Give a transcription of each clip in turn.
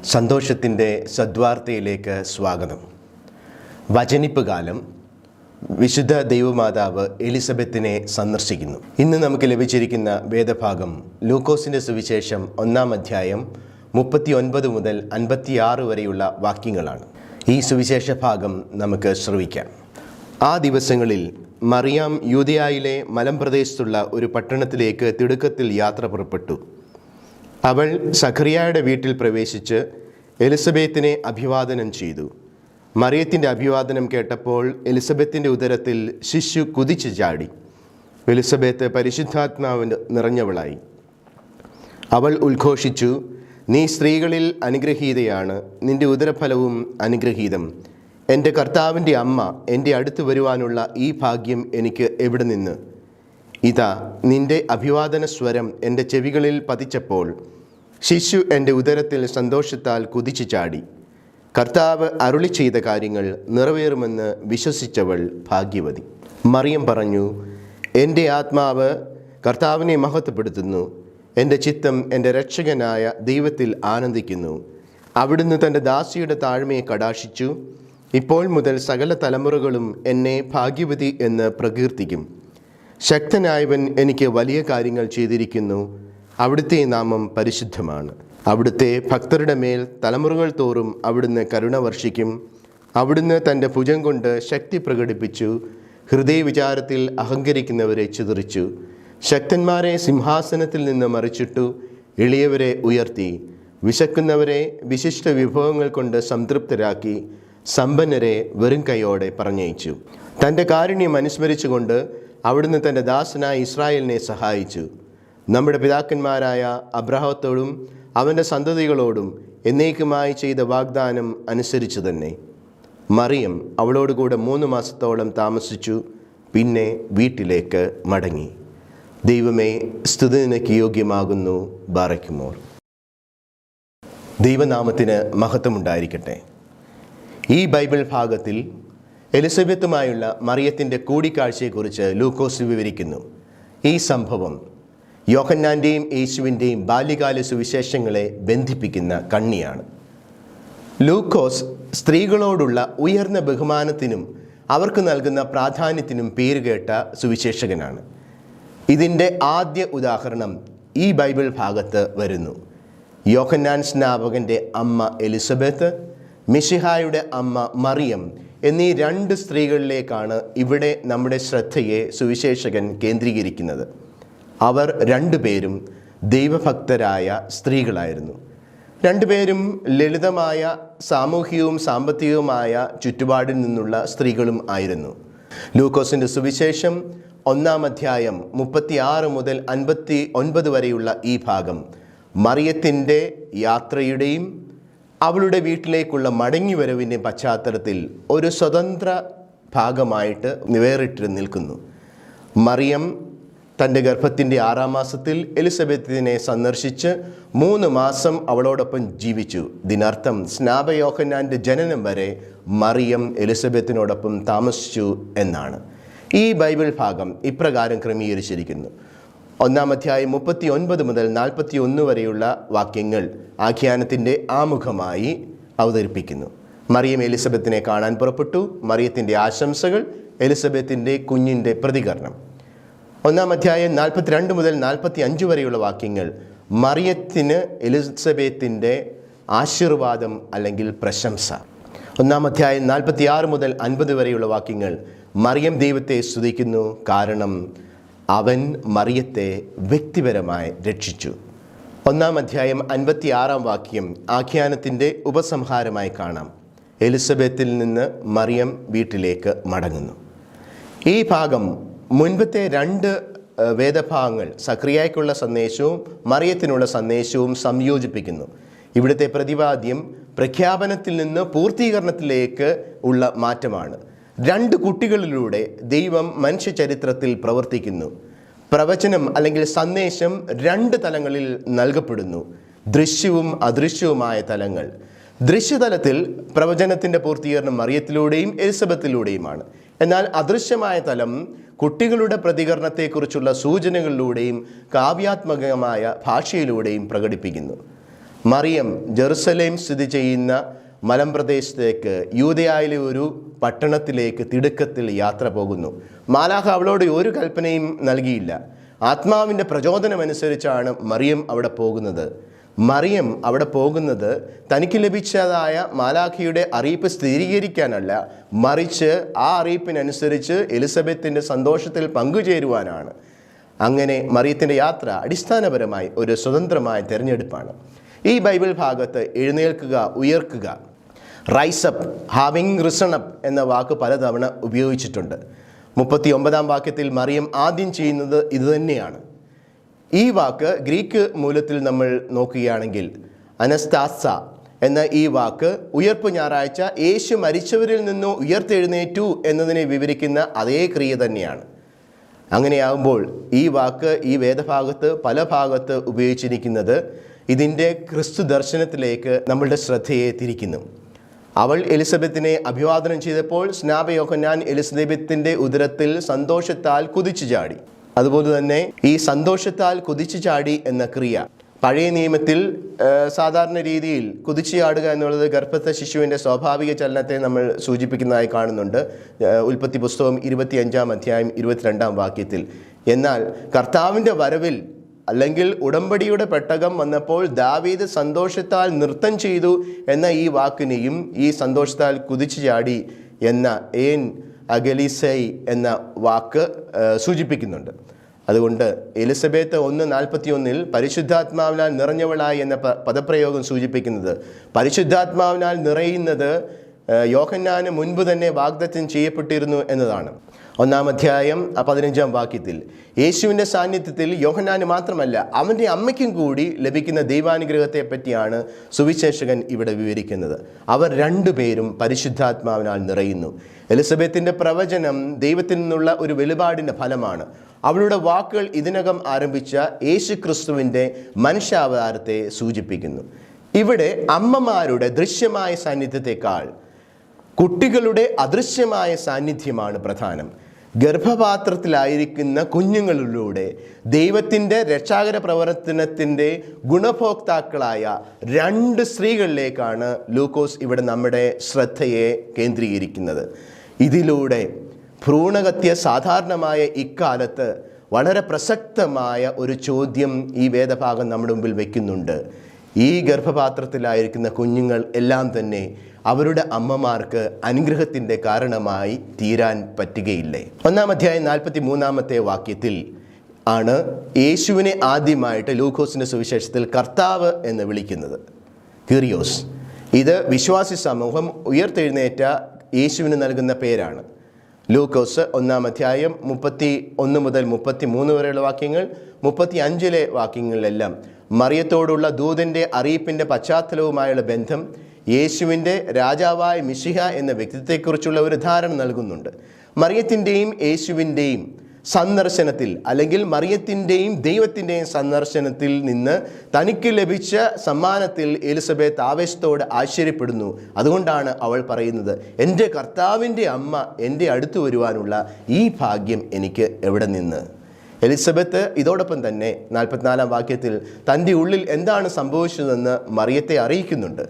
സന്തോഷത്തിൻ്റെ സദ്വാർത്തയിലേക്ക് സ്വാഗതം. വചനിപ്പ് കാലം വിശുദ്ധ ദൈവമാതാവ് എലിസബത്തിനെ സന്ദർശിക്കുന്നു. ഇന്ന് നമുക്ക് ലഭിച്ചിരിക്കുന്ന വേദഭാഗം ലൂക്കോസിൻ്റെ സുവിശേഷം 1-ാം അധ്യായം 39 മുതൽ 56 വരെയുള്ള വാക്യങ്ങളാണ്. ഈ സുവിശേഷ ഭാഗം നമുക്ക് ശ്രവിക്കാം. ആ ദിവസങ്ങളിൽ മറിയാം യൂദയായിലെ മലമ്പ്രദേശത്തുള്ള ഒരു പട്ടണത്തിലേക്ക് തിടുക്കത്തിൽ യാത്ര പുറപ്പെട്ടു. അവൾ സഖറിയായുടെ വീട്ടിൽ പ്രവേശിച്ച് എലിസബത്തിനെ അഭിവാദനം ചെയ്തു. മറിയത്തിൻ്റെ അഭിവാദനം കേട്ടപ്പോൾ എലിസബത്തിൻ്റെ ഉദരത്തിൽ ശിശു കുതിച്ചു ചാടി. എലിസബത്ത് പരിശുദ്ധാത്മാവ് നിറഞ്ഞവളായി. അവൾ ഉദ്ഘോഷിച്ചു, നീ സ്ത്രീകളിൽ അനുഗ്രഹീതയാണ്, നിന്റെ ഉദരഫലവും അനുഗ്രഹീതം. എൻ്റെ കർത്താവിൻ്റെ അമ്മ എൻ്റെ അടുത്ത് വരുവാനുള്ള ഈ ഭാഗ്യം എനിക്ക് എവിടെ നിന്ന്? ഇതാ, നിന്റെ അഭിവാദന സ്വരം എൻ്റെ ചെവികളിൽ പതിച്ചപ്പോൾ ശിശു എൻ്റെ ഉദരത്തിൽ സന്തോഷത്താൽ കുതിച്ചു ചാടി. കർത്താവ് അരുളി ചെയ്ത കാര്യങ്ങൾ നിറവേറുമെന്ന് വിശ്വസിച്ചവൾ ഭാഗ്യവതി. മറിയം പറഞ്ഞു, എൻ്റെ ആത്മാവ് കർത്താവിനെ മഹത്വപ്പെടുത്തുന്നു, എൻ്റെ ചിത്തം എൻ്റെ രക്ഷകനായ ദൈവത്തിൽ ആനന്ദിക്കുന്നു. അവിടുന്ന് തൻ്റെ ദാസിയുടെ താഴ്മയെ കടാക്ഷിച്ചു. ഇപ്പോൾ മുതൽ സകല തലമുറകളും എന്നെ ഭാഗ്യവതി എന്ന് പ്രകീർത്തിക്കും. ശക്തനായവൻ എനിക്ക് വലിയ കാര്യങ്ങൾ ചെയ്തിരിക്കുന്നു. അവിടുത്തെ നാമം പരിശുദ്ധമാണ്. അവിടുത്തെ ഭക്തരുടെ മേൽ തലമുറകൾ തോറും അവിടുന്ന് കരുണ വർഷിക്കും. അവിടുന്ന് തൻ്റെ ഭുജം കൊണ്ട് ശക്തി പ്രകടിപ്പിച്ചു. ഹൃദയവിചാരത്തിൽ അഹങ്കരിക്കുന്നവരെ ചിതറിച്ചു. ശക്തന്മാരെ സിംഹാസനത്തിൽ നിന്ന് മറിച്ചിട്ടു. എളിയവരെ ഉയർത്തി. വിശക്കുന്നവരെ വിശിഷ്ട വിഭവങ്ങൾ കൊണ്ട് സംതൃപ്തരാക്കി. സമ്പന്നരെ വെറും കൈയോടെ പറഞ്ഞയച്ചു. തൻ്റെ കാരുണ്യം അനുസ്മരിച്ചുകൊണ്ട് അവിടുന്ന് തൻ്റെ ദാസനായ ഇസ്രായേലിനെ സഹായിച്ചു. നമ്മുടെ പിതാക്കന്മാരായ അബ്രാഹത്തോടും അവൻ്റെ സന്തതികളോടും എന്നേക്കുമായി ചെയ്ത വാഗ്ദാനം അനുസരിച്ചു തന്നെ. മറിയം അവളോടുകൂടെ 3 മാസത്തോളം താമസിച്ചു. പിന്നെ വീട്ടിലേക്ക് മടങ്ങി. ദൈവമേ, സ്തുതി നിനക്ക് യോഗ്യമാകുന്നു. ബാറയ്ക്കുമോർ. ദൈവനാമത്തിന് മഹത്വമുണ്ടായിരിക്കട്ടെ. ഈ ബൈബിൾ ഭാഗത്തിൽ എലിസബത്തുമായുള്ള മറിയത്തിൻ്റെ കൂടിക്കാഴ്ചയെക്കുറിച്ച് ലൂക്കോസ് വിവരിക്കുന്നു. ഈ സംഭവം യോഹന്നാൻ്റെയും യേശുവിൻ്റെയും ബാല്യകാല സുവിശേഷങ്ങളെ ബന്ധിപ്പിക്കുന്ന കണ്ണിയാണ്. ലൂക്കോസ് സ്ത്രീകളോടുള്ള ഉയർന്ന ബഹുമാനത്തിനും അവർക്ക് നൽകുന്ന പ്രാധാന്യത്തിനും പേരുകേട്ട സുവിശേഷകനാണ്. ഇതിൻ്റെ ആദ്യ ഉദാഹരണം ഈ ബൈബിൾ ഭാഗത്ത് വരുന്നു. യോഹന്നാൻ സ്നാപകൻ്റെ അമ്മ എലിസബത്ത്, മിശിഹായുടെ അമ്മ മറിയം എന്നീ 2 സ്ത്രീകളിലേക്കാണ് ഇവിടെ നമ്മുടെ ശ്രദ്ധയെ സുവിശേഷകൻ കേന്ദ്രീകരിക്കുന്നത്. അവർ 2 പേരും ദൈവഭക്തരായ സ്ത്രീകളായിരുന്നു. 2 പേരും ലളിതമായ സാമൂഹികവും സാമ്പത്തികവുമായ ചുറ്റുപാടിൽ നിന്നുള്ള സ്ത്രീകളും ആയിരുന്നു. ലൂക്കോസിൻ്റെ സുവിശേഷം 1-ാം അധ്യായം 36 മുതൽ 59 വരെയുള്ള ഈ ഭാഗം മറിയത്തിൻ്റെ യാത്രയുടെയും അവളുടെ വീട്ടിലേക്കുള്ള മടങ്ങിവരവിൻ്റെ പശ്ചാത്തലത്തിൽ ഒരു സ്വതന്ത്ര ഭാഗമായിട്ട് വേറിട്ട് നിൽക്കുന്നു. മറിയം തൻ്റെ ഗർഭത്തിൻ്റെ 6-ാം മാസത്തിൽ എലിസബത്തിനെ സന്ദർശിച്ച് 3 മാസം അവളോടൊപ്പം ജീവിച്ചു. ഇതിനർത്ഥം സ്നാപയോഹന്നാൻ്റെ ജനനം വരെ മറിയം എലിസബത്തിനോടൊപ്പം താമസിച്ചു എന്നാണ്. ഈ ബൈബിൾ ഭാഗം ഇപ്രകാരം ക്രമീകരിച്ചിരിക്കുന്നു. 1-ാം അധ്യായം 39 മുതൽ 41 വരെയുള്ള വാക്യങ്ങൾ ആഖ്യാനത്തിൻ്റെ ആമുഖമായി അവതരിപ്പിക്കുന്നു. മറിയം എലിസബത്തിനെ കാണാൻ പുറപ്പെട്ടു. മറിയത്തിൻ്റെ ആശംസകൾ, എലിസബത്തിൻ്റെ കുഞ്ഞിൻ്റെ പ്രതികരണം. 1-ാം അധ്യായം 42 മുതൽ 45 വരെയുള്ള വാക്യങ്ങൾ മറിയത്തിന് എലിസബത്തിൻ്റെ ആശീർവാദം അല്ലെങ്കിൽ പ്രശംസ. 1-ാം അധ്യായം 46 മുതൽ 50 വരെയുള്ള വാക്യങ്ങൾ മറിയം ദൈവത്തെ സ്തുതിക്കുന്നു, കാരണം അവൻ മറിയത്തെ വ്യക്തിപരമായി രക്ഷിച്ചു. 1-ാം അധ്യായം 56-ാം വാക്യം ആഖ്യാനത്തിൻ്റെ ഉപസംഹാരമായി കാണാം. എലിസബത്തിൽ നിന്ന് മറിയം വീട്ടിലേക്ക് മടങ്ങുന്നു. ഈ ഭാഗം മുൻപത്തെ 2 വേദഭാഗങ്ങൾ സഖറിയായ്ക്കുള്ള സന്ദേശവും മറിയത്തിനുള്ള സന്ദേശവും സംയോജിപ്പിക്കുന്നു. ഇവിടുത്തെ പ്രതിപാദ്യം പ്രഖ്യാപനത്തിൽ നിന്ന് പൂർത്തീകരണത്തിലേക്ക് ഉള്ള മാറ്റമാണ്. 2 കുട്ടികളിലൂടെ ദൈവം മനുഷ്യ ചരിത്രത്തിൽ പ്രവർത്തിക്കുന്നു. പ്രവചനം അല്ലെങ്കിൽ സന്ദേശം 2 തലങ്ങളിൽ നൽകപ്പെടുന്നു. ദൃശ്യവും അദൃശ്യവുമായ തലങ്ങൾ. ദൃശ്യതലത്തിൽ പ്രവചനത്തിൻ്റെ പൂർത്തീകരണം മറിയത്തിലൂടെയും എലിസബത്തിലൂടെയുമാണ്. എന്നാൽ അദൃശ്യമായ തലം കുട്ടികളുടെ പ്രതികരണത്തെക്കുറിച്ചുള്ള സൂചനകളിലൂടെയും കാവ്യാത്മകമായ ഭാഷയിലൂടെയും പ്രകടിപ്പിക്കുന്നു. മറിയം ജെറുസലേം സ്ഥിതി ചെയ്യുന്ന മലമ്പ്രദേശത്തേക്ക് യൂദയായിലെ ഒരു പട്ടണത്തിലേക്ക് തിടുക്കത്തിൽ യാത്ര പോകുന്നു. മാലാഖ അവളോട് ഒരു കൽപ്പനയും നൽകിയില്ല. ആത്മാവിൻ്റെ പ്രചോദനമനുസരിച്ചാണ് മറിയം അവിടെ പോകുന്നത്. മറിയം അവിടെ പോകുന്നത് തനിക്ക് ലഭിച്ചതായ മാലാഖയുടെ അറിയിപ്പ് സ്ഥിരീകരിക്കാനല്ല, മറിച്ച് ആ അറിയിപ്പിനനുസരിച്ച് എലിസബത്തിൻ്റെ സന്തോഷത്തിൽ പങ്കുചേരുവാനാണ്. അങ്ങനെ മറിയത്തിൻ്റെ യാത്ര അടിസ്ഥാനപരമായി ഒരു സ്വതന്ത്രമായ തിരഞ്ഞെടുപ്പാണ്. ഈ ബൈബിൾ ഭാഗത്ത് എഴുന്നേൽക്കുക, ഉയർക്കുക, റൈസപ്പ്, ഹാവിങ് റിസണപ്പ് എന്ന വാക്ക് പലതവണ ഉപയോഗിച്ചിട്ടുണ്ട്. 39 വാക്യത്തിൽ മറിയം ആദ്യം ചെയ്യുന്നത് ഇതുതന്നെയാണ്. ഈ വാക്ക് ഗ്രീക്ക് മൂലത്തിൽ നമ്മൾ നോക്കുകയാണെങ്കിൽ അനസ്താസ എന്ന ഈ വാക്ക് ഉയർപ്പ് ഞായറാഴ്ച യേശു മരിച്ചവരിൽ നിന്നോ ഉയർത്തെഴുന്നേറ്റു എന്നതിനെ വിവരിക്കുന്ന അതേ ക്രിയ തന്നെയാണ്. അങ്ങനെയാകുമ്പോൾ ഈ വാക്ക് ഈ വേദഭാഗത്ത് പല ഭാഗത്ത് ഉപയോഗിച്ചിരിക്കുന്നത് ഇതിൻ്റെ ക്രിസ്തു ദർശനത്തിലേക്ക് നമ്മളുടെ ശ്രദ്ധയെ തിരിക്കുന്നു. അവൾ എലിസബത്തിനെ അഭിവാദനം ചെയ്തപ്പോൾ സ്നാപക യോഹന്നാൻ എലിസബത്തിൻ്റെ ഉദരത്തിൽ സന്തോഷത്താൽ കുതിച്ചു ചാടി. അതുപോലെ തന്നെ ഈ സന്തോഷത്താൽ കുതിച്ചു ചാടി എന്ന ക്രിയ പഴയ നിയമത്തിൽ സാധാരണ രീതിയിൽ കുതിച്ചു ചാടുക എന്നുള്ളത് ഗർഭസ്ഥ ശിശുവിൻ്റെ സ്വാഭാവിക ചലനത്തെ നമ്മൾ സൂചിപ്പിക്കുന്നതായി കാണുന്നുണ്ട്. ഉൽപ്പത്തി പുസ്തകം 25 അധ്യായം 22 വാക്യത്തിൽ. എന്നാൽ കർത്താവിൻ്റെ വരവിൽ അല്ലെങ്കിൽ ഉടമ്പടിയുടെ പെട്ടകം വന്നപ്പോൾ ദാവീദ് സന്തോഷത്താൽ നൃത്തം ചെയ്തു എന്ന ഈ വാക്കിനെയും ഈ സന്തോഷത്താൽ കുതിച്ചു ചാടി എന്ന ഏൻ അഗലിസൈ എന്ന വാക്ക് സൂചിപ്പിക്കുന്നുണ്ട്. അതുകൊണ്ട് എലിസബത്ത് 1:41 പരിശുദ്ധാത്മാവിനാൽ നിറഞ്ഞവളായി എന്ന പദപ്രയോഗം സൂചിപ്പിക്കുന്നത് പരിശുദ്ധാത്മാവിനാൽ നിറയുന്നത് യോഹന്നാന് മുൻപ് തന്നെ വാഗ്ദത്തം ചെയ്യപ്പെട്ടിരുന്നു എന്നതാണ്. 1 അധ്യായം 15 വാക്യത്തിൽ യേശുവിൻ്റെ സാന്നിധ്യത്തിൽ യോഹന്നാന് മാത്രമല്ല അവൻ്റെ അമ്മയ്ക്കും കൂടി ലഭിക്കുന്ന ദൈവാനുഗ്രഹത്തെ പറ്റിയാണ് സുവിശേഷകൻ ഇവിടെ വിവരിക്കുന്നത്. അവർ രണ്ടുപേരും പരിശുദ്ധാത്മാവിനാൽ നിറയുന്നു. എലിസബത്തിൻ്റെ പ്രവചനം ദൈവത്തിൽ നിന്നുള്ള ഒരു വെളിപാടിൻ്റെ ഫലമാണ്. അവളുടെ വാക്കുകൾ ഇതിനകം ആരംഭിച്ച യേശു ക്രിസ്തുവിൻ്റെ മനുഷ്യാവതാരത്തെ സൂചിപ്പിക്കുന്നു. ഇവിടെ അമ്മമാരുടെ ദൃശ്യമായ സാന്നിധ്യത്തെക്കാൾ കുട്ടികളുടെ അദൃശ്യമായ സാന്നിധ്യമാണ് പ്രധാനം. ഗർഭപാത്രത്തിലായിരിക്കുന്ന കുഞ്ഞുങ്ങളിലൂടെ ദൈവത്തിൻ്റെ രക്ഷാകര പ്രവർത്തനത്തിൻ്റെ ഗുണഭോക്താക്കളായ 2 സ്ത്രീകളിലേക്കാണ് ലൂക്കോസ് ഇവിടെ നമ്മുടെ ശ്രദ്ധയെ കേന്ദ്രീകരിക്കുന്നത്. ഇതിലൂടെ ഭ്രൂണഹത്യ സാധാരണമായ ഇക്കാലത്ത് വളരെ പ്രസക്തമായ ഒരു ചോദ്യം ഈ വേദഭാഗം നമ്മുടെ മുമ്പിൽ വയ്ക്കുന്നുണ്ട്. ഈ ഗർഭപാത്രത്തിലായിരിക്കുന്ന കുഞ്ഞുങ്ങൾ എല്ലാം തന്നെ അവരുടെ അമ്മമാർക്ക് അനുഗ്രഹത്തിൻ്റെ കാരണമായി തീരാൻ പറ്റുകയില്ലേ? 1 അധ്യായം 43 വാക്യത്തിൽ ആണ് യേശുവിനെ ആദ്യമായിട്ട് ലൂക്കോസിൻ്റെ സുവിശേഷത്തിൽ കർത്താവ് എന്ന് വിളിക്കുന്നത്, ക്യൂറിയോസ്. ഇത് വിശ്വാസി സമൂഹം ഉയർത്തെഴുന്നേറ്റ യേശുവിന് നൽകുന്ന പേരാണ്. ലൂക്കോസ് 1 അധ്യായം 31 മുതൽ 33 വരെയുള്ള വാക്യങ്ങൾ, 35 വാക്യങ്ങളിലെല്ലാം മറിയത്തോടുള്ള ദൂതൻ്റെ അറിയിപ്പിൻ്റെ പശ്ചാത്തലവുമായുള്ള ബന്ധം യേശുവിൻ്റെ രാജാവായ മിശിഹ എന്ന വ്യക്തിത്വത്തെക്കുറിച്ചുള്ള ഒരു ധാരണ നൽകുന്നുണ്ട്. മറിയത്തിൻ്റെയും യേശുവിൻ്റെയും സന്ദർശനത്തിൽ അല്ലെങ്കിൽ മറിയത്തിൻ്റെയും ദൈവത്തിൻ്റെയും സന്ദർശനത്തിൽ നിന്ന് തനിക്ക് ലഭിച്ച സമ്മാനത്തിൽ എലിസബത്ത് ആവേശത്തോടെ ആശ്ചര്യപ്പെടുന്നു. അതുകൊണ്ടാണ് അവൾ പറയുന്നത്, എൻ്റെ കർത്താവിൻ്റെ അമ്മ എൻ്റെ അടുത്ത് വരുവാനുള്ള ഈ ഭാഗ്യം എനിക്ക് എവിടെ നിന്ന്? എലിസബത്ത് ഇതോടൊപ്പം തന്നെ 44 വാക്യത്തിൽ തൻ്റെ ഉള്ളിൽ എന്താണ് സംഭവിച്ചതെന്ന് മറിയത്തെ അറിയിക്കുന്നുണ്ട്.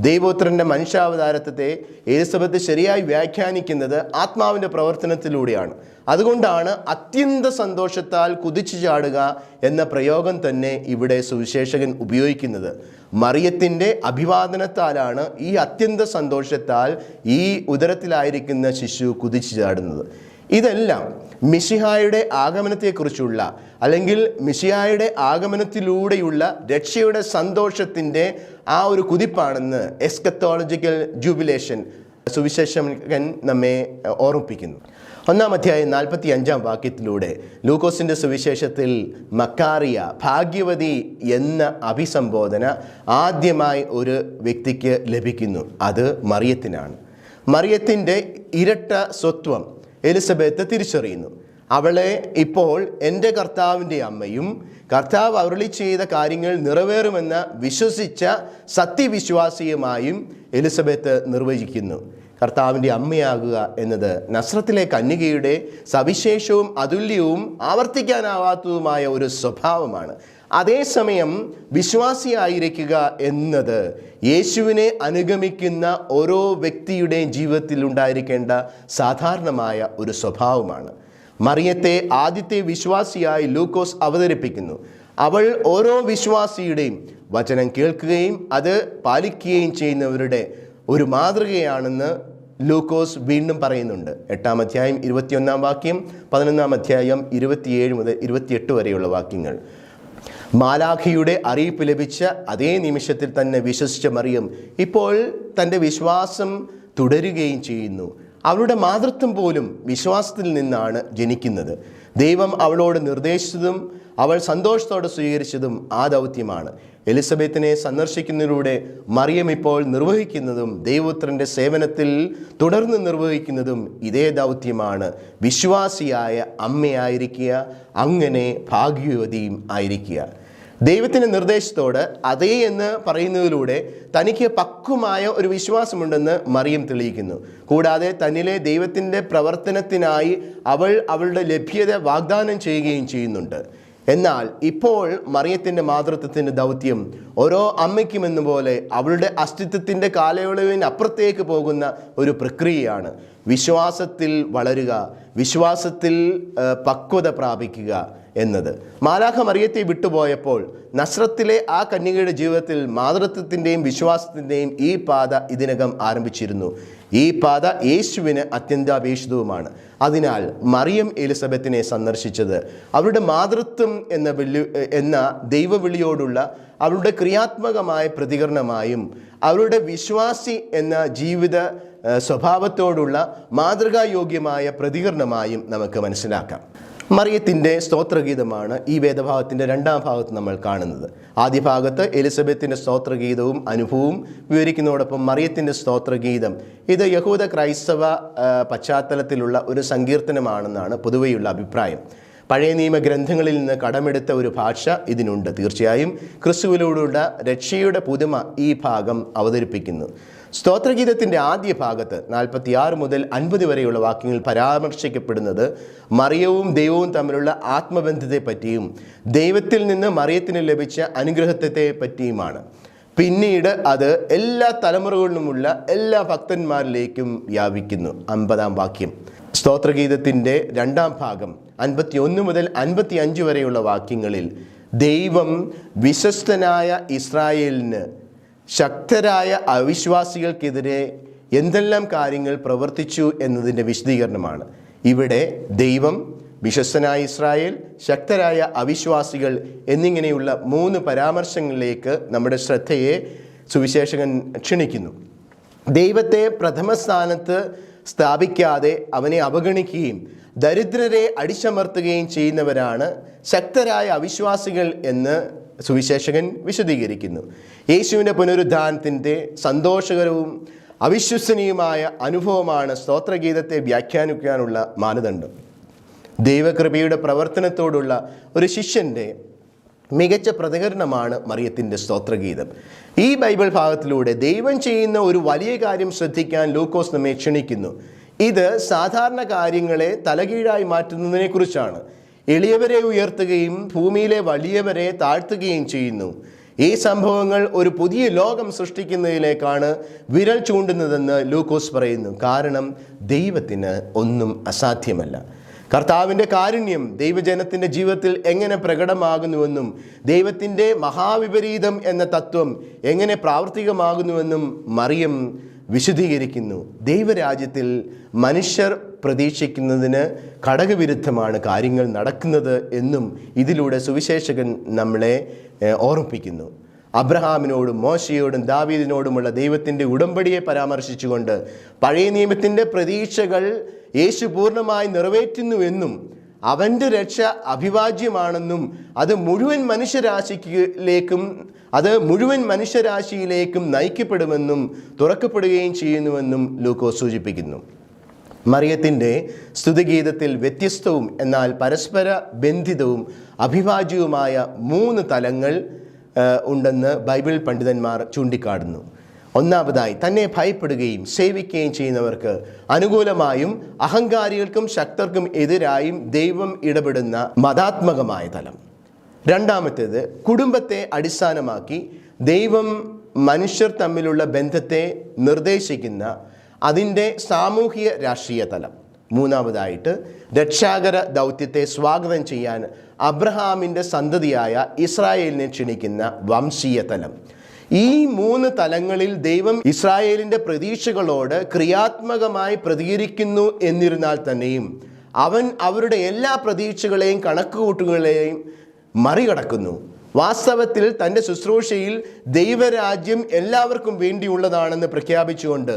ദൈവപുത്രൻ്റെ മനുഷ്യാവതാരത്തെ എലിസബത്ത് ശരിയായി വ്യാഖ്യാനിക്കുന്നത് ആത്മാവിൻ്റെ പ്രവർത്തനത്തിലൂടെയാണ്. അതുകൊണ്ടാണ് അത്യന്ത സന്തോഷത്താൽ കുതിച്ചു ചാടുക എന്ന പ്രയോഗം തന്നെ ഇവിടെ സുവിശേഷകൻ ഉപയോഗിക്കുന്നത്. മറിയത്തിൻ്റെ അഭിവാദനത്താലാണ് ഈ അത്യന്ത സന്തോഷത്താൽ ഈ ഉദരത്തിലായിരിക്കുന്ന ശിശു കുതിച്ചു ചാടുന്നത്. ഇതെല്ലാം മിശിഹായുടെ ആഗമനത്തെക്കുറിച്ചുള്ള അല്ലെങ്കിൽ മിശിഹായുടെ ആഗമനത്തിലൂടെയുള്ള രക്ഷയുടെ സന്തോഷത്തിൻ്റെ ആ ഒരു കുതിപ്പാണെന്ന് എസ്കത്തോളജിക്കൽ ജൂബിലേഷൻ സുവിശേഷകൻ നമ്മെ ഓർമ്മിപ്പിക്കുന്നു. 1 അധ്യായം 45 വാക്യത്തിലൂടെ ലൂക്കോസിൻ്റെ സുവിശേഷത്തിൽ മക്കാറിയ, ഭാഗ്യവതി എന്ന അഭിസംബോധന ആദ്യമായി ഒരു വ്യക്തിക്ക് ലഭിക്കുന്നു. അത് മറിയത്തിനാണ്. മറിയത്തിൻ്റെ ഇരട്ട സ്വത്വം എലിസബത്ത് തിരിച്ചറിയുന്നു. അവളെ ഇപ്പോൾ എൻ്റെ കർത്താവിൻ്റെ അമ്മയും കർത്താവ് അരുളി ചെയ്ത കാര്യങ്ങൾ നിറവേറുമെന്ന് വിശ്വസിച്ച സത്യവിശ്വാസിയുമായും എലിസബത്ത് നിർവചിക്കുന്നു. കർത്താവിൻ്റെ അമ്മയാകുക എന്നത് നസ്രത്തിലെ കന്യകയുടെ സവിശേഷവും അതുല്യവും ആവർത്തിക്കാനാവാത്തതുമായ ഒരു സ്വഭാവമാണ്. അതേസമയം വിശ്വാസിയായിരിക്കുക എന്നത് യേശുവിനെ അനുഗമിക്കുന്ന ഓരോ വ്യക്തിയുടെയും ജീവിതത്തിൽ ഉണ്ടായിരിക്കേണ്ട സാധാരണമായ ഒരു സ്വഭാവമാണ്. മറിയത്തെ ആദ്യത്തെ വിശ്വാസിയായി ലൂക്കോസ് അവതരിപ്പിക്കുന്നു. അവൾ ഓരോ വിശ്വാസിയുടെയും വചനം കേൾക്കുകയും അത് പാലിക്കുകയും ചെയ്യുന്നവരുടെ ഒരു മാതൃകയാണെന്ന് ലൂക്കോസ് വീണ്ടും പറയുന്നുണ്ട്. 8-ാം അധ്യായം 21-ാം വാക്യം, 11-ാം അധ്യായം 27 മുതൽ 28 വരെയുള്ള വാക്യങ്ങൾ. മാലാഖയുടെ അറിയിപ്പ് ലഭിച്ച അതേ നിമിഷത്തിൽ തന്നെ വിശ്വസിച്ച മറിയം ഇപ്പോൾ തൻ്റെ വിശ്വാസം തുടരുകയും ചെയ്യുന്നു. അവളുടെ മാതൃത്വം പോലും വിശ്വാസത്തിൽ നിന്നാണ് ജനിക്കുന്നത്. ദൈവം അവളോട് നിർദ്ദേശിച്ചതും അവൾ സന്തോഷത്തോടെ സ്വീകരിച്ചതും ആ ദൗത്യമാണ്. എലിസബത്തിനെ സന്ദർശിക്കുന്നതിലൂടെ മറിയം ഇപ്പോൾ നിർവഹിക്കുന്നതും ദൈവപുത്രൻ്റെ സേവനത്തിൽ തുടർന്ന് നിർവഹിക്കുന്നതും ഇതേ ദൗത്യമാണ്. വിശ്വാസിയായ അമ്മയായിരിക്കുക, അങ്ങനെ ഭാഗ്യവതിയും ആയിരിക്കുക. ദൈവത്തിൻ്റെ നിർദ്ദേശത്തോട് അതേ എന്ന് പറയുന്നതിലൂടെ തനിക്ക് പക്വമായ ഒരു വിശ്വാസമുണ്ടെന്ന് മറിയം തെളിയിക്കുന്നു. കൂടാതെ തന്നിലെ ദൈവത്തിൻ്റെ പ്രവർത്തനത്തിനായി അവൾ അവളുടെ ലഭ്യത വാഗ്ദാനം ചെയ്യുകയും ചെയ്യുന്നുണ്ട്. എന്നാൽ ഇപ്പോൾ മറിയത്തിൻ്റെ മാതൃത്വത്തിൻ്റെ ദൗത്യം ഓരോ അമ്മയ്ക്കും എന്ന പോലെ അവളുടെ അസ്തിത്വത്തിൻ്റെ കാലയളവിനപ്പുറത്തേക്ക് പോകുന്ന ഒരു പ്രക്രിയയാണ്. വിശ്വാസത്തിൽ വളരുക, വിശ്വാസത്തിൽ പക്വത പ്രാപിക്കുക എന്നത്. മാലാഖ മറിയത്തെ വിട്ടുപോയപ്പോൾ നസ്രത്തിലെ ആ കന്യകയുടെ ജീവിതത്തിൽ മാതൃത്വത്തിൻ്റെയും വിശ്വാസത്തിൻ്റെയും ഈ പാത ഇതിനകം ആരംഭിച്ചിരുന്നു. ഈ പാത യേശുവിന് അത്യന്താപേക്ഷിതവുമാണ്. അതിനാൽ മറിയം എലിസബത്തിനെ സന്ദർശിച്ചത് അവരുടെ മാതൃത്വം എന്ന ദൈവവിളിയോടുള്ള അവരുടെ ക്രിയാത്മകമായ പ്രതികരണമായും അവരുടെ വിശ്വാസി എന്ന ജീവിത സ്വഭാവത്തോടുള്ള മാതൃകായോഗ്യമായ പ്രതികരണമായും നമുക്ക് മനസ്സിലാക്കാം. മറിയത്തിൻ്റെ സ്തോത്രഗീതമാണ് ഈ വേദഭാഗത്തിൻ്റെ 2-ാം ഭാഗത്ത് നമ്മൾ കാണുന്നത്. ആദ്യ ഭാഗത്ത് എലിസബത്തിൻ്റെ സ്തോത്രഗീതവും അനുഭവവും വിവരിക്കുന്നതോടൊപ്പം മറിയത്തിൻ്റെ സ്തോത്രഗീതം ഇത് യഹൂദ ക്രൈസ്തവ പശ്ചാത്തലത്തിലുള്ള ഒരു സങ്കീർത്തനമാണെന്നാണ് പൊതുവെയുള്ള അഭിപ്രായം. പഴയ നിയമ ഗ്രന്ഥങ്ങളിൽ നിന്ന് കടമെടുത്ത ഒരു ഭാഷ ഇതിനുണ്ട്. തീർച്ചയായും ക്രിസ്തുവിലൂടെയുള്ള രക്ഷയുടെ പുതുമ ഈ ഭാഗം അവതരിപ്പിക്കുന്നു. സ്തോത്രഗീതത്തിൻ്റെ ആദ്യ ഭാഗത്ത് 46 മുതൽ 50 വരെയുള്ള വാക്യങ്ങൾ പരാമർശിക്കപ്പെടുന്നത് മറിയവും ദൈവവും തമ്മിലുള്ള ആത്മബന്ധത്തെ പറ്റിയും ദൈവത്തിൽ നിന്ന് മറിയത്തിന് ലഭിച്ച അനുഗ്രഹത്തെ പറ്റിയുമാണ്. പിന്നീട് അത് എല്ലാ തലമുറകളിലുമുള്ള എല്ലാ ഭക്തന്മാരിലേക്കും വ്യാപിക്കുന്നു. 50-ാം വാക്യം. സ്തോത്രഗീതത്തിൻ്റെ 2-ാം ഭാഗം 51 മുതൽ 55 വരെയുള്ള വാക്യങ്ങളിൽ ദൈവം വിശ്വസ്തനായ ഇസ്രായേലിന് ശക്തരായ അവിശ്വാസികൾക്കെതിരെ എന്തെല്ലാം കാര്യങ്ങൾ പ്രവർത്തിച്ചു എന്നതിൻ്റെ വിശദീകരണമാണ്. ഇവിടെ ദൈവം, വിശ്വസ്തനായ ഇസ്രായേൽ, ശക്തരായ അവിശ്വാസികൾ എന്നിങ്ങനെയുള്ള 3 പരാമർശങ്ങളിലേക്ക് നമ്മുടെ ശ്രദ്ധയെ സുവിശേഷകൻ ക്ഷണിക്കുന്നു. ദൈവത്തെ പ്രഥമ സ്ഥാനത്ത് സ്ഥാപിക്കാതെ അവനെ അവഗണിക്കുകയും ദരിദ്രരെ അടിച്ചമർത്തുകയും ചെയ്യുന്നവരാണ് ശക്തരായ അവിശ്വാസികൾ എന്ന് സുവിശേഷകൻ വിശദീകരിക്കുന്നു. യേശുവിൻ്റെ പുനരുദ്ധാനത്തിൻ്റെ സന്തോഷകരവും അവിശ്വസനീയമായ അനുഭവമാണ് സ്തോത്രഗീതത്തെ വ്യാഖ്യാനിക്കാനുള്ള മാനദണ്ഡം. ദൈവകൃപയുടെ പ്രവർത്തനത്തോടുള്ള ഒരു ശിഷ്യൻ്റെ മികച്ച പ്രതികരണമാണ് മറിയത്തിൻ്റെ സ്തോത്രഗീതം. ഈ ബൈബിൾ ഭാഗത്തിലൂടെ ദൈവം ചെയ്യുന്ന ഒരു വലിയ കാര്യം ശ്രദ്ധിക്കാൻ ലൂക്കോസ് നമ്മെ ക്ഷണിക്കുന്നു. ഇത് സാധാരണ കാര്യങ്ങളെ തലകീഴായി മാറ്റുന്നതിനെക്കുറിച്ചാണ്. എളിയവരെ ഉയർത്തുകയും ഭൂമിയിലെ വലിയവരെ താഴ്ത്തുകയും ചെയ്യുന്നു. ഈ സംഭവങ്ങൾ ഒരു പുതിയ ലോകം സൃഷ്ടിക്കുന്നതിലേക്കാണ് വിരൽ ചൂണ്ടുന്നതെന്ന് ലൂക്കോസ് പറയുന്നു. കാരണം ദൈവത്തിന് ഒന്നും അസാധ്യമല്ല. കർത്താവിൻ്റെ കാരുണ്യം ദൈവജനത്തിൻ്റെ ജീവിതത്തിൽ എങ്ങനെ പ്രകടമാകുന്നുവെന്നും ദൈവത്തിൻ്റെ മഹാവിപരീതം എന്ന തത്വം എങ്ങനെ പ്രാവർത്തികമാകുന്നുവെന്നും മറിയം വിശദീകരിക്കുന്നു. ദൈവരാജ്യത്തിൽ മനുഷ്യർ പ്രതീക്ഷിക്കുന്നതിന് ഘടകവിരുദ്ധമാണ് കാര്യങ്ങൾ നടക്കുന്നത് എന്നും ഇതിലൂടെ സുവിശേഷകൻ നമ്മളെ ഓർമ്മിപ്പിക്കുന്നു. അബ്രഹാമിനോടും മോശയോടും ദാവീദിനോടുമുള്ള ദൈവത്തിൻ്റെ ഉടമ്പടിയെ പരാമർശിച്ചുകൊണ്ട് പഴയ നിയമത്തിൻ്റെ പ്രതീക്ഷകൾ യേശു പൂർണ്ണമായി നിറവേറ്റുന്നുവെന്നും അവൻ്റെ രക്ഷ അഭിവാജ്യമാണെന്നും അത് മുഴുവൻ മനുഷ്യരാശിയിലേക്കും നയിക്കപ്പെടുമെന്നും തുറക്കപ്പെടുകയും ചെയ്യുന്നുവെന്നും ലൂക്കോസ് സൂചിപ്പിക്കുന്നു. മറിയത്തിൻ്റെ സ്തുതിഗീതത്തിൽ വ്യത്യസ്തവും എന്നാൽ പരസ്പര ബന്ധിതവും അഭിവാജ്യവുമായ 3 തലങ്ങൾ ഉണ്ടെന്ന് ബൈബിൾ പണ്ഡിതന്മാർ ചൂണ്ടിക്കാട്ടുന്നു. ഒന്നാമതായി തന്നെ ഭയപ്പെടുകയും സേവിക്കുകയും ചെയ്യുന്നവർക്ക് അനുകൂലമായും അഹങ്കാരികൾക്കും ശക്തർക്കും എതിരായും ദൈവം ഇടപെടുന്ന മതാത്മകമായ തലം. രണ്ടാമത്തേത് കുടുംബത്തെ അടിസ്ഥാനമാക്കി ദൈവം മനുഷ്യർ തമ്മിലുള്ള ബന്ധത്തെ നിർദ്ദേശിക്കുന്ന അതിൻ്റെ സാമൂഹിക രാഷ്ട്രീയ തലം. മൂന്നാമതായിട്ട് രക്ഷാകര ദൗത്യത്തെ സ്വാഗതം ചെയ്യാൻ അബ്രഹാമിൻ്റെ സന്തതിയായ ഇസ്രായേലിനെ ക്ഷണിക്കുന്ന വംശീയ തലം. ഈ 3 തലങ്ങളിൽ ദൈവം ഇസ്രായേലിൻ്റെ പ്രതീക്ഷകളോട് ക്രിയാത്മകമായി പ്രതികരിക്കുന്നു എന്നിരുന്നാൽ തന്നെയും അവൻ അവരുടെ എല്ലാ പ്രതീക്ഷകളെയും കണക്കുകൂട്ടുകളെയും മറികടക്കുന്നു. വാസ്തവത്തിൽ തൻ്റെ ശുശ്രൂഷയിൽ ദൈവരാജ്യം എല്ലാവർക്കും വേണ്ടിയുള്ളതാണെന്ന് പ്രഖ്യാപിച്ചുകൊണ്ട്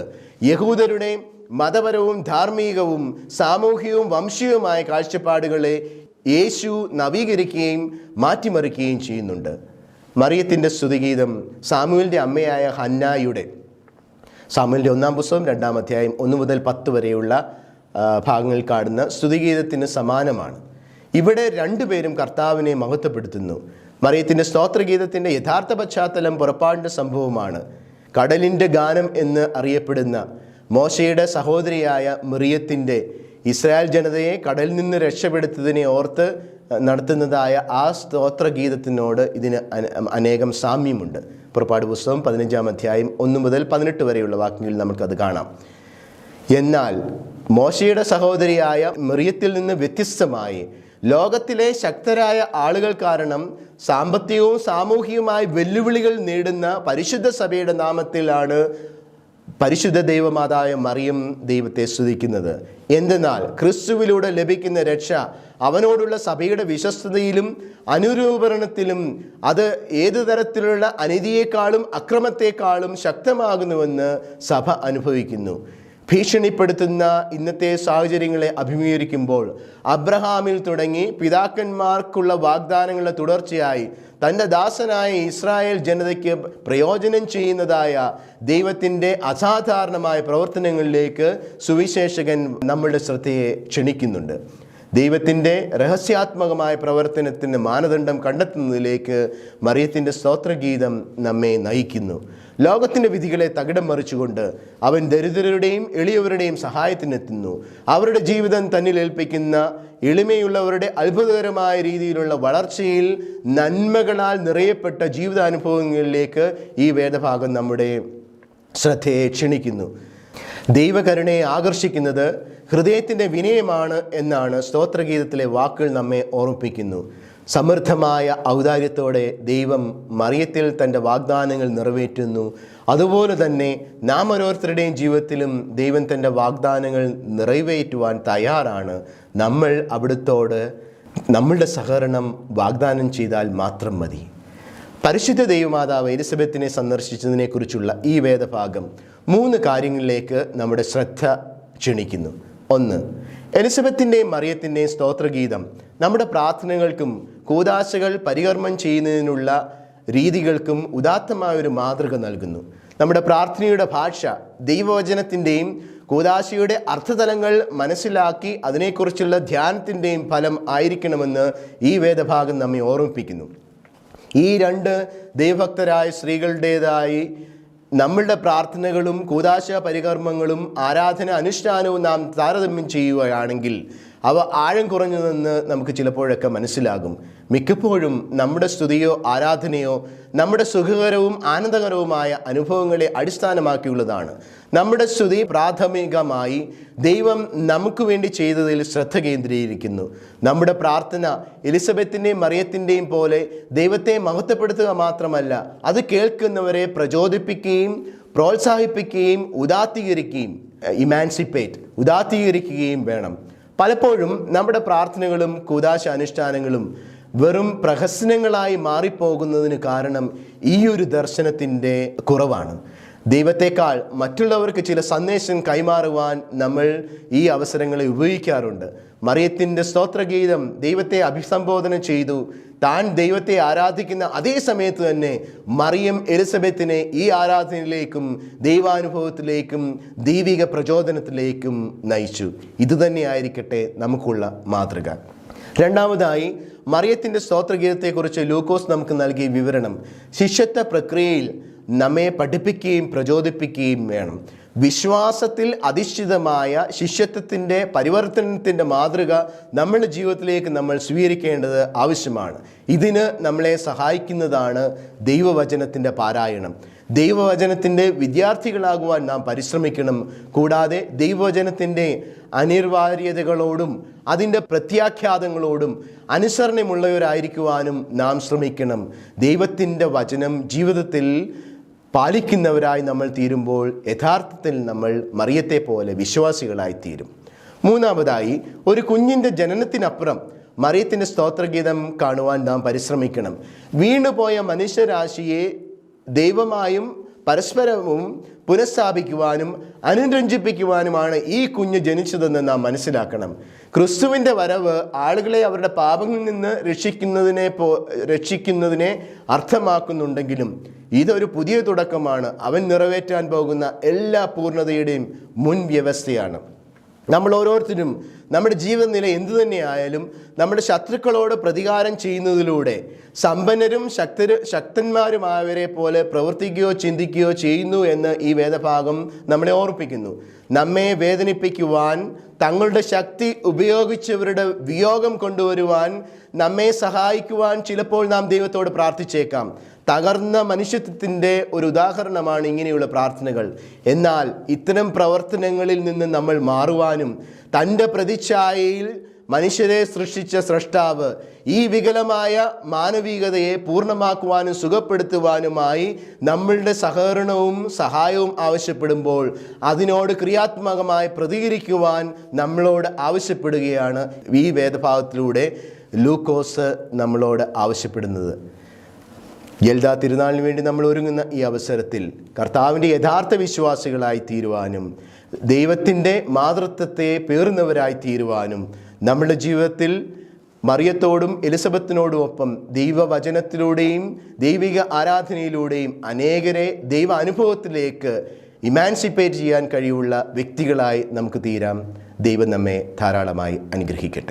യഹൂദരുടെ മതപരവും ധാർമ്മികവും സാമൂഹികവും വംശീയവുമായ കാഴ്ചപ്പാടുകളെ യേശു നവീകരിക്കുകയും മാറ്റിമറിക്കുകയും ചെയ്യുന്നുണ്ട്. മറിയത്തിൻ്റെ സ്തുതിഗീതം സാമുവേലിൻ്റെ അമ്മയായ ഹന്നായുടെ സാമുവേലിൻ്റെ 1-ാം പുസ്തകം 2-ാം അധ്യായം 1 മുതൽ 10 വരെയുള്ള ഭാഗങ്ങളിൽ കാണുന്ന സ്തുതിഗീതത്തിന് സമാനമാണ്. ഇവിടെ രണ്ടുപേരും കർത്താവിനെ മഹത്വപ്പെടുത്തുന്നു. മറിയത്തിൻ്റെ സ്തോത്രഗീതത്തിൻ്റെ യഥാർത്ഥ പശ്ചാത്തലം പുറപ്പാടിൻ്റെ സംഭവമാണ്. കടലിൻ്റെ ഗാനം എന്ന് അറിയപ്പെടുന്ന മോശയുടെ സഹോദരിയായ മറിയത്തിൻ്റെ ഇസ്രായേൽ ജനതയെ കടലിൽ നിന്ന് രക്ഷപ്പെടുത്തതിനെ ഓർത്ത് നടത്തുന്നതായ ആ സ്തോത്രഗീതത്തിനോട് ഇതിന് അനേകം സാമ്യമുണ്ട്. പുറപ്പാട് പുസ്തകം 15-ാം അധ്യായം 1 മുതൽ 18 വരെയുള്ള വാക്യങ്ങളിൽ നമുക്കത് കാണാം. എന്നാൽ മോശയുടെ സഹോദരിയായ മറിയത്തിൽ നിന്ന് വ്യത്യസ്തമായി ലോകത്തിലെ ശക്തരായ ആളുകൾ കാരണം സാമ്പത്തികവും സാമൂഹികവുമായ വെല്ലുവിളികൾ നേടുന്ന പരിശുദ്ധ സഭയുടെ നാമത്തിലാണ് പരിശുദ്ധ ദൈവമാതായ മറിയം ദൈവത്തെ സ്തുതിക്കുന്നത്. എന്തെന്നാൽ ക്രിസ്തുവിലൂടെ ലഭിക്കുന്ന രക്ഷ അവനോടുള്ള സഭയുടെ വിശ്വസ്തതയിലും അനുരൂപണത്തിലും അത് ഏതു തരത്തിലുള്ള അനീതിയേക്കാളും അക്രമത്തെക്കാളും ശക്തമാകുന്നുവെന്ന് സഭ അനുഭവിക്കുന്നു. ഭീഷണിപ്പെടുത്തുന്ന ഇന്നത്തെ സാഹചര്യങ്ങളെ അഭിമുഖീകരിക്കുമ്പോൾ അബ്രഹാമിൽ തുടങ്ങി പിതാക്കന്മാർക്കുള്ള വാഗ്ദാനങ്ങളുടെ തുടർച്ചയായി തൻ്റെ ദാസനായ ഇസ്രായേൽ ജനതയ്ക്ക് പ്രയോജനം ചെയ്യുന്നതായ ദൈവത്തിൻ്റെ അസാധാരണമായ പ്രവർത്തനങ്ങളിലേക്ക് സുവിശേഷകൻ നമ്മളുടെ ശ്രദ്ധയെ ക്ഷണിക്കുന്നുണ്ട്. ദൈവത്തിൻ്റെ രഹസ്യാത്മകമായ പ്രവർത്തനത്തിന് മാനദണ്ഡം കണ്ടെത്തുന്നതിലേക്ക് മറിയത്തിൻ്റെ സ്തോത്രഗീതം നമ്മെ നയിക്കുന്നു. ലോകത്തിൻ്റെ വിധികളെ തകിടം മറിച്ചുകൊണ്ട് അവൻ ദരിദ്രരുടെയും എളിയവരുടെയും സഹായത്തിനെത്തുന്നു. അവരുടെ ജീവിതം തന്നിൽ ഏൽപ്പിക്കുന്ന എളിമയുള്ളവരുടെ അത്ഭുതകരമായ രീതിയിലുള്ള വളർച്ചയിൽ നന്മകളാൽ നിറയപ്പെട്ട ജീവിതാനുഭവങ്ങളിലേക്ക് ഈ വേദഭാഗം നമ്മുടെ ശ്രദ്ധയെ ക്ഷണിക്കുന്നു. ദൈവകരുണയെ ആകർഷിക്കുന്നത് ഹൃദയത്തിൻ്റെ വിനയമാണ് എന്നാണ് സ്തോത്രഗീതത്തിലെ വാക്കുകൾ നമ്മെ ഓർമ്മിപ്പിക്കുന്നു. സമൃദ്ധമായ ഔദാര്യത്തോടെ ദൈവം മറിയത്തിൽ തൻ്റെ വാഗ്ദാനങ്ങൾ നിറവേറ്റുന്നു. അതുപോലെ തന്നെ നാം ഓരോരുത്തരുടെയും ജീവിതത്തിലും ദൈവം തൻ്റെ വാഗ്ദാനങ്ങൾ നിറവേറ്റുവാൻ തയ്യാറാണ്. നമ്മൾ അവിടുത്തോട് നമ്മളുടെ സഹകരണം വാഗ്ദാനം ചെയ്താൽ മാത്രം മതി. പരിശുദ്ധ ദൈവമാതാവ് എലിസബത്തിനെ സന്ദർശിച്ചതിനെക്കുറിച്ചുള്ള ഈ വേദഭാഗം 3 കാര്യങ്ങളിലേക്ക് നമ്മുടെ ശ്രദ്ധ ക്ഷണിക്കുന്നു. 1. എലിസബത്തിൻ്റെയും മറിയത്തിൻ്റെയും സ്തോത്രഗീതം നമ്മുടെ പ്രാർത്ഥനകൾക്കും കൂദാശകൾ പരികർമ്മം ചെയ്യുന്നതിനുള്ള രീതികൾക്കും ഉദാത്തമായൊരു മാതൃക നൽകുന്നു. നമ്മുടെ പ്രാർത്ഥനയുടെ ഭാഷ ദൈവവചനത്തിൻ്റെയും കൂദാശയുടെ അർത്ഥതലങ്ങൾ മനസ്സിലാക്കി അതിനെക്കുറിച്ചുള്ള ധ്യാനത്തിൻ്റെയും ഫലം ആയിരിക്കണമെന്ന് ഈ വേദഭാഗം നമ്മെ ഓർമ്മിപ്പിക്കുന്നു. ഈ 2 ദൈവഭക്തരായ സ്ത്രീകളുടേതായി നമ്മളുടെ പ്രാർത്ഥനകളും കൂദാശ പരികർമ്മങ്ങളും ആരാധന അനുഷ്ഠാനവും നാം താരതമ്യം ചെയ്യുകയാണെങ്കിൽ അവ ആഴം കുറഞ്ഞതെന്ന് നമുക്ക് ചിലപ്പോഴൊക്കെ മനസ്സിലാകും. മിക്കപ്പോഴും നമ്മുടെ സ്തുതിയോ ആരാധനയോ നമ്മുടെ സുഖകരവും ആനന്ദകരവുമായ അനുഭവങ്ങളെ അടിസ്ഥാനമാക്കിയുള്ളതാണ്. നമ്മുടെ സ്തുതി പ്രാഥമികമായി ദൈവം നമുക്ക് വേണ്ടി ചെയ്തതിൽ ശ്രദ്ധ കേന്ദ്രീകരിക്കുന്നു. നമ്മുടെ പ്രാർത്ഥന എലിസബത്തിൻ്റെയും മറിയത്തിൻ്റെയും പോലെ ദൈവത്തെ മഹത്വപ്പെടുത്തുക മാത്രമല്ല, അത് കേൾക്കുന്നവരെ പ്രചോദിപ്പിക്കുകയും പ്രോത്സാഹിപ്പിക്കുകയും ഉദാത്തീകരിക്കുകയും വേണം. പലപ്പോഴും നമ്മുടെ പ്രാർത്ഥനകളും കൂദാശ അനുഷ്ഠാനങ്ങളും വെറും പ്രഹസനങ്ങളായി മാറിപ്പോകുന്നതിന് കാരണം ഈ ഒരു ദർശനത്തിൻ്റെ കുറവാണ്. ദൈവത്തെക്കാൾ മറ്റുള്ളവർക്ക് ചില സന്ദേശം കൈമാറുവാൻ നമ്മൾ ഈ അവസരങ്ങളെ ഉപയോഗിക്കാറുണ്ട്. മറിയത്തിൻ്റെ സ്തോത്രഗീതം ദൈവത്തെ അഭിസംബോധന ചെയ്തു. താൻ ദൈവത്തെ ആരാധിക്കുന്ന അതേ സമയത്ത് തന്നെ മറിയം എലിസബത്തിനെ ഈ ആരാധനയിലേക്കും ദൈവാനുഭവത്തിലേക്കും ദൈവിക പ്രചോദനത്തിലേക്കും നയിച്ചു. ഇതുതന്നെയായിരിക്കട്ടെ നമുക്കുള്ള മാതൃക. രണ്ടാമതായി, മറിയത്തിൻ്റെ സ്തോത്രഗീതത്തെക്കുറിച്ച് ലൂക്കോസ് നമുക്ക് നൽകിയ വിവരണം ശിഷ്യത്വ പ്രക്രിയയിൽ നമ്മെ പഠിപ്പിക്കുകയും പ്രചോദിപ്പിക്കുകയും വേണം. വിശ്വാസത്തിൽ അധിഷ്ഠിതമായ ശിഷ്യത്വത്തിൻ്റെ പരിവർത്തനത്തിൻ്റെ മാതൃക നമ്മുടെ ജീവിതത്തിലേക്ക് നമ്മൾ സ്വീകരിക്കേണ്ടത് ആവശ്യമാണ്. ഇതിന് നമ്മളെ സഹായിക്കുന്നതാണ് ദൈവവചനത്തിൻ്റെ പാരായണം. ദൈവവചനത്തിൻ്റെ വിദ്യാർത്ഥികളാകുവാൻ നാം പരിശ്രമിക്കണം. കൂടാതെ ദൈവവചനത്തിൻ്റെ അനിവാര്യതകളോടും അതിൻ്റെ പ്രത്യാഖ്യാതങ്ങളോടും അനുസരണമുള്ളവരായിരിക്കുവാനും നാം ശ്രമിക്കണം. ദൈവത്തിൻ്റെ വചനം ജീവിതത്തിൽ പാലിക്കുന്നവരായി നമ്മൾ തീരുമ്പോൾ യഥാർത്ഥത്തിൽ നമ്മൾ മറിയത്തെ പോലെ വിശ്വാസികളായി തീരും. മൂന്നാമതായി, ഒരു കുഞ്ഞിൻ്റെ ജനനത്തിനപ്പുറം മറിയത്തിൻ്റെ സ്തോത്രഗീതം കാണുവാൻ നാം പരിശ്രമിക്കണം. വീണുപോയ മനുഷ്യരാശിയെ ദൈവമായും പരസ്പരവും പുനഃസ്ഥാപിക്കുവാനും അനുരഞ്ജിപ്പിക്കുവാനുമാണ് ഈ കുഞ്ഞ് ജനിച്ചതെന്ന് നാം മനസ്സിലാക്കണം. ക്രിസ്തുവിൻ്റെ വരവ് ആളുകളെ അവരുടെ പാപങ്ങളിൽ നിന്ന് രക്ഷിക്കുന്നതിനെ അർത്ഥമാക്കുന്നുണ്ടെങ്കിലും ഇതൊരു പുതിയ തുടക്കമാണ്. അവൻ നിറവേറ്റാൻ പോകുന്ന എല്ലാ പൂർണ്ണതയുടെയും മുൻ വ്യവസ്ഥയാണ്. നമ്മൾ ഓരോരുത്തരും നമ്മുടെ ജീവിതനില എന്തു തന്നെയായാലും നമ്മുടെ ശത്രുക്കളോട് പ്രതികാരം ചെയ്യുന്നതിലൂടെ സമ്പന്നരും ശക്തന്മാരുമായവരെ പോലെ പ്രവർത്തിക്കുകയോ ചിന്തിക്കുകയോ ചെയ്യുന്നു എന്ന് ഈ വേദഭാഗം നമ്മളെ ഓർപ്പിക്കുന്നു. നമ്മെ വേദനിപ്പിക്കുവാൻ തങ്ങളുടെ ശക്തി ഉപയോഗിച്ചവരുടെ വിയോഗം കൊണ്ടുവരുവാൻ നമ്മെ സഹായിക്കുവാൻ ചിലപ്പോൾ നാം ദൈവത്തോട് പ്രാർത്ഥിച്ചേക്കാം. തകർന്ന മനുഷ്യത്വത്തിൻ്റെ ഒരു ഉദാഹരണമാണ് ഇങ്ങനെയുള്ള പ്രാർത്ഥനകൾ. എന്നാൽ ഇത്തരം പ്രവർത്തനങ്ങളിൽ നിന്ന് നമ്മൾ മാറുവാനും തൻ്റെ പ്രതിച്ഛായയിൽ മനുഷ്യരെ സൃഷ്ടിച്ച സ്രഷ്ടാവ് ഈ വികലമായ മാനവികതയെ പൂർണ്ണമാക്കുവാനും സുഖപ്പെടുത്തുവാനുമായി നമ്മളുടെ സഹകരണവും സഹായവും ആവശ്യപ്പെടുമ്പോൾ അതിനോട് ക്രിയാത്മകമായി പ്രതികരിക്കുവാൻ നമ്മളോട് ആവശ്യപ്പെടുകയാണ് ഈ വേദഭാഗത്തിലൂടെ ലൂക്കോസ് നമ്മളോട് ആവശ്യപ്പെടുന്നത്. യൽദാ തിരുനാളിന് വേണ്ടി നമ്മൾ ഒരുങ്ങുന്ന ഈ അവസരത്തിൽ കർത്താവിൻ്റെ യഥാർത്ഥ വിശ്വാസികളായി തീരുവാനും ദൈവത്തിൻ്റെ മാതൃത്വത്തെ പേറുന്നവരായി തീരുവാനും നമ്മുടെ ജീവിതത്തിൽ മറിയത്തോടും എലിസബത്തിനോടുമൊപ്പം ദൈവവചനത്തിലൂടെയും ദൈവിക ആരാധനയിലൂടെയും അനേകരെ ദൈവ അനുഭവത്തിലേക്ക് ഇമാൻസിപ്പേറ്റ് ചെയ്യാൻ കഴിവുള്ള വ്യക്തികളായി നമുക്ക് തീരാം. ദൈവം നമ്മെ ധാരാളമായി അനുഗ്രഹിക്കട്ടെ.